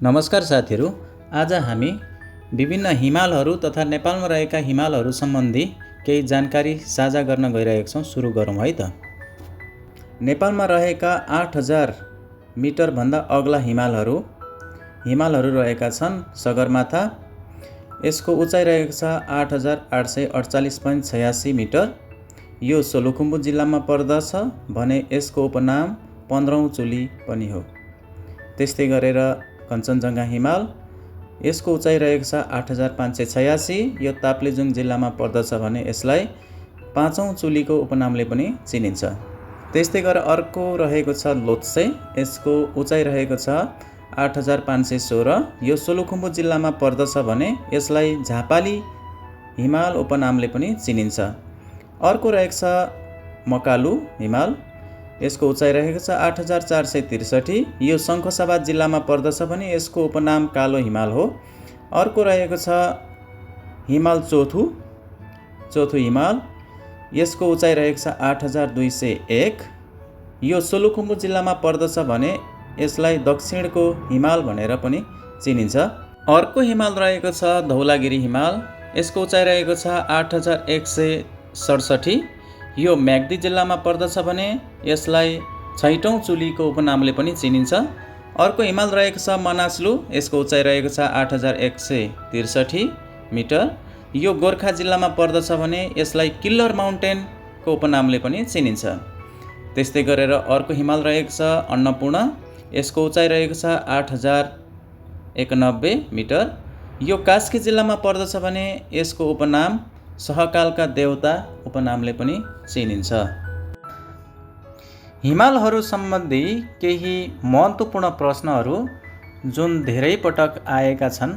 नमस्कार साथीहरू, आज हामी विभिन्न हिमालहरू तथा नेपालमा रहेका हिमालहरू सम्बन्धी केही जानकारी साझा गर्न गइरहेका छौँ। सुरु गरौँ है त। नेपालमा रहेका 8000 मिटरभन्दा अग्ला हिमालहरू रहेका छन्। सगरमाथा, यसको उचाइ रहेको छ 8848.86 मिटर। यो सोलुखुम्बु जिल्लामा पर्दछ भने यसको उपनाम 15औं चुली पनि हो। त्यस्तै गरेर कञ्चनजङ्घा हिमाल, यसको उचाइ रहेको छ 8586। यो ताप्लेजुङ जिल्लामा पर्दछ भने यसलाई 5औं चुलीको उपनामले पनि चिनिन्छ। त्यस्तै गरेर अर्को रहेको छ लोत्से, यसको उचाइ रहेको छ 8516। यो सोलुखुम्बु जिल्लामा पर्दछ भने यसलाई झापाली हिमाल उपनामले पनि चिनिन्छ। अर्को रहेको छ मकालु हिमाल, यसको उचाइ रहेको छ 8463। यो शङ्खसभा जिल्लामा पर्दछ भने यसको उपनाम कालो हिमाल हो। अर्को रहेको छ हिमाल चोथु हिमाल, यसको उचाइ रहेको छ 8201। यो सोलुखुम्बु जिल्लामा पर्दछ भने यसलाई दक्षिणको हिमाल भनेर पनि चिनिन्छ। अर्को हिमाल रहेको छ धौलागिरी हिमाल, यसको उचाइ रहेको छ 8167। यो म्याग्दी जिल्लामा पर्दछ भने यसलाई 6औं चुलीको उपनामले पनि चिनिन्छ। अर्को हिमाल रहेको छ मनास्लु, यसको उचाइ रहेको छ 8163 मिटर। यो गोर्खा जिल्लामा पर्दछ भने यसलाई किल्लर माउन्टेनको उपनामले पनि चिनिन्छ। त्यस्तै गरेर अर्को हिमाल रहेको छ अन्नपूर्ण, यसको उचाइ रहेको छ 8091 मिटर। यो कास्की जिल्लामा पर्दछ भने यसको उपनाम सहकालका देवता उपनामले पनि चिनिन्छ। हिमालहरू सम्बन्धी केही महत्त्वपूर्ण प्रश्नहरू जुन धेरै पटक आएका छन्,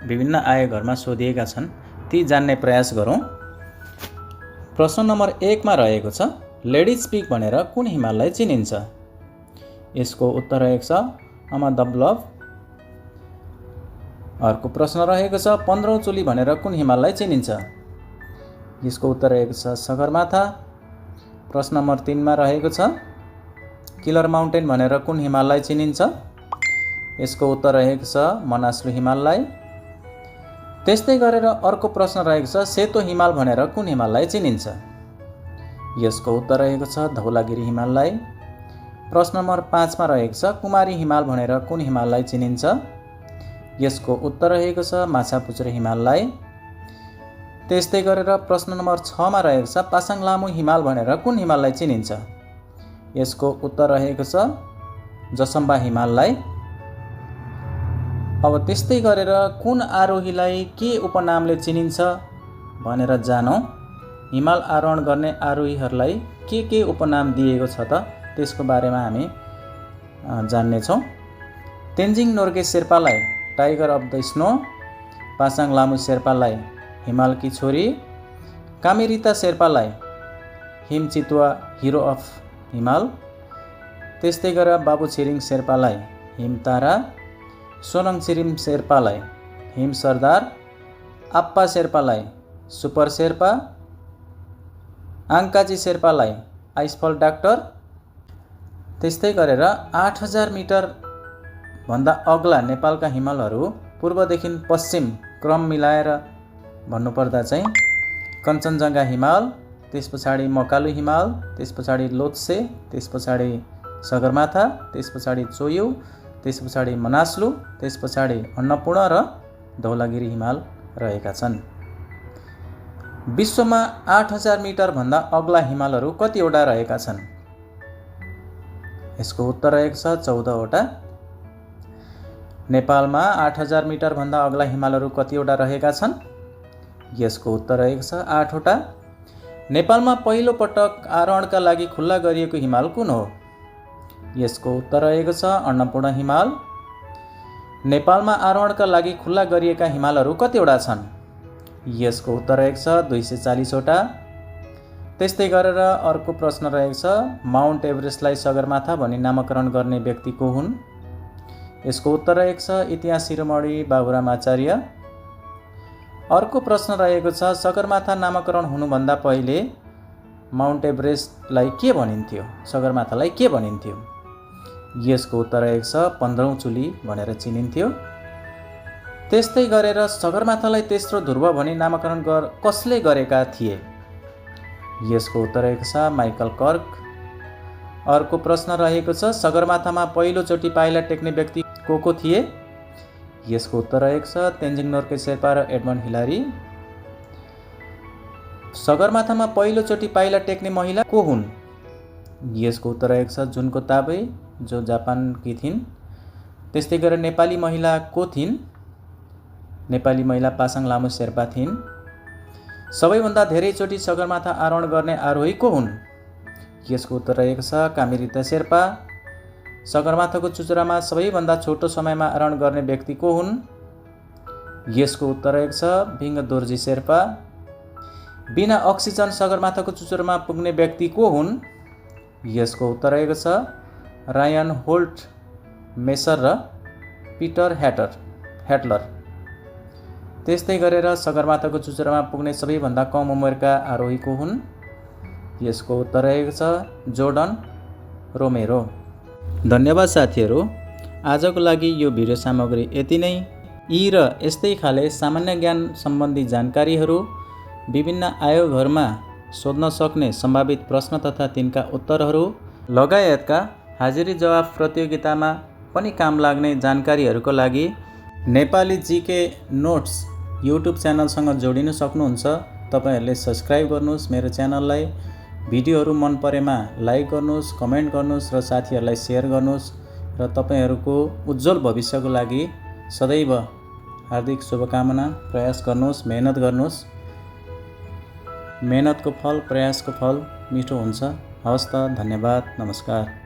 विभिन्न आयोगहरूमा सोधिएका छन्, ती जान्ने प्रयास गरौँ। प्रश्न नम्बर 1 मा रहेको छ लेडिज पिक भनेर कुन हिमाललाई चिनिन्छ? यसको उत्तर रहेको छ अमादब्लभ। अर्को प्रश्न रहेको छ 15औं चुली भनेर कुन हिमाललाई चिनिन्छ? यसको उत्तर रहेको छ सगरमाथा। प्रश्न नम्बर 3 मा रहेको छ किलर माउन्टेन भनेर कुन हिमाललाई चिनिन्छ? यसको उत्तर रहेको छ मनास्लु हिमाललाई। त्यस्तै गरेर अर्को प्रश्न रहेको छ सेतो हिमाल भनेर कुन हिमाललाई चिनिन्छ? यसको उत्तर रहेको छ धौलागिरी हिमाललाई। प्रश्न नम्बर 5 मा रहेको छ कुमारी हिमाल भनेर कुन हिमाललाई चिनिन्छ? यसको उत्तर रहेको छ माछापुच्छ्रे हिमाललाई। त्यस्तै गरेर प्रश्न नम्बर 6 मा रहेको छ पासाङ लामो हिमाल भनेर कुन हिमाललाई चिनिन्छ? यसको उत्तर रहेको छ जसम्बा हिमाललाई। अब त्यस्तै गरेर कुन आरोहीलाई के उपनामले चिनिन्छ भनेर जानौँ। हिमाल आरोहण गर्ने आरोहीहरूलाई के उपनाम दिएको छ त त्यसको बारेमा हामी जान्नेछौँ। तेन्जिङ नोर्गे शेर्पालाई tiger of the snow, Pasang लामो शेर्पालाई हिमालकी छोरी, कामेरिता शेर्पालाई हिमचितुवा हिरो अफ हिमाल, त्यस्तै गरेर बाबु छिरिङ शेर्पालाई हिमतारा, सोनङ छिरिङ शेर्पालाई हिम सरदार, आप्पा शेर्पालाई सुपर शेर्पा, आङ्काजी शेर्पालाई आइसफल डाक्टर। त्यस्तै गरेर 8000 मिटर भन्दा अग्ला नेपालका हिमालहरू पूर्वदेखि पश्चिम क्रम मिलाएर भन्नुपर्दा चाहिँ कञ्चनजङ्घा हिमाल, त्यस पछाडि मकालु हिमाल, त्यस पछाडि लोत्से, त्यस पछाडि सगरमाथा, त्यस पछाडि चोयु, त्यस पछाडि मनास्लु, त्यस पछाडि अन्नपूर्ण र धौलागिरी हिमाल रहेका छन्। विश्वमा 8000 मिटर भन्दा अग्ला हिमालहरू कतिवटा रहेका छन्? यसको उत्तर रहेको छ 14वटा। नेपालमा 8000 मिटर भन्दा अग्ला हिमालहरू कतिवटा रहेका छन्? यसको उत्तर रहेको छ 8वटा। नेपालमा पहिलो पटक आरोहणका लागि खुल्ला गरिएको हिमाल कुन हो? यसको उत्तर रहेको छ अन्नपूर्ण हिमाल। नेपालमा आरोहणका लागि खुल्ला गरिएका हिमालहरू कतिवटा छन्? यसको उत्तर रहेको छ 240वटा। त्यस्तै गरेर अर्को प्रश्न रहेको छ माउन्ट एभरेस्टलाई सगरमाथा भनी नामकरण गर्ने व्यक्ति को हुन्? यसको उत्तर रहेको छ इतिहास शिरोमणि बाबुराम आचार्य। अर्को प्रश्न रहेको छ सगरमाथा नामकरण हुनुभन्दा पहिले माउन्ट एभरेस्टलाई के भनिन्थ्यो? सगरमाथालाई के भनिन्थ्यो? यसको उत्तर रहेको छ 15औं चुली भनेर चिनिन्थ्यो। त्यस्तै गरेर सगरमाथालाई तेस्रो ध्रुव भनी नामाकरण कसले गरेका थिए? यसको उत्तर रहेको छ माइकल कर्क। अर्को प्रश्न रहेको छ सगरमाथामा पहिलोचोटि पाइला टेक्ने व्यक्ति को थिए? यसको उत्तर रहेको छ तेन्जिङ नोर्गे शेर्पा र एडमन्ड हिलारी। सगरमाथामा पहिलोचोटि पाइला टेक्ने महिला को हुन्? यसको उत्तर रहेको छ जुनको ताबे, जो जापानकी थिइन्। त्यस्तै गरेर नेपाली महिला को थिइन्? नेपाली महिला पासाङ लामो शेर्पा थिइन्। सबैभन्दा धेरैचोटि सगरमाथा आरोहण गर्ने आरोही को हुन्? यसको उत्तर रहेको छ कामिरिता शेर्पा। सगरमाथाको चुचुरामा सबैभन्दा छोटो समयमा आरोहण गर्ने व्यक्ति को हुन्? यसको उत्तर रहेको छ भिङ्ग दोर्जी शेर्पा। बिना अक्सिजन सगरमाथाको चुचुरामा पुग्ने व्यक्ति को हुन्? यसको उत्तर रहेको छ रायन होल्ट मेसर र पिटर ह्याटलर। त्यस्तै गरेर सगरमाथाको चुचुरामा पुग्ने सबैभन्दा कम उमेरका आरोही को हुन्? यसको उत्तर रहेको छ जोर्डन रोमेरो। धन्यवाद साथीहरू। आजको लागि यो भिडियो सामग्री यति नै। यी र यस्तै खाले सामान्य ज्ञान सम्बन्धी जानकारीहरू विभिन्न आयोगहरूमा सोध्न सक्ने सम्भावित प्रश्न तथा तिनका उत्तरहरू लगायतका हाजिरी जवाफ प्रतियोगितामा पनि काम लाग्ने जानकारीहरूको लागि नेपाली जीके नोट्स युट्युब च्यानलसँग जोडिन सक्नुहुन्छ। तपाईहरूले सब्सक्राइब गर्नुहोस् मेरो च्यानललाई। भिडियोहरू मन परेमा लाइक गर्नुहोस्, कमेन्ट गर्नुहोस् र साथीहरूलाई सेयर गर्नुहोस् र तपाईँहरूको उज्जवल भविष्यको लागि सदैव हार्दिक शुभकामना। प्रयास गर्नुहोस्, मेहनत गर्नुहोस्। मेहनतको फल, प्रयासको फल मिठो हुन्छ। हवस् त, धन्यवाद, नमस्कार।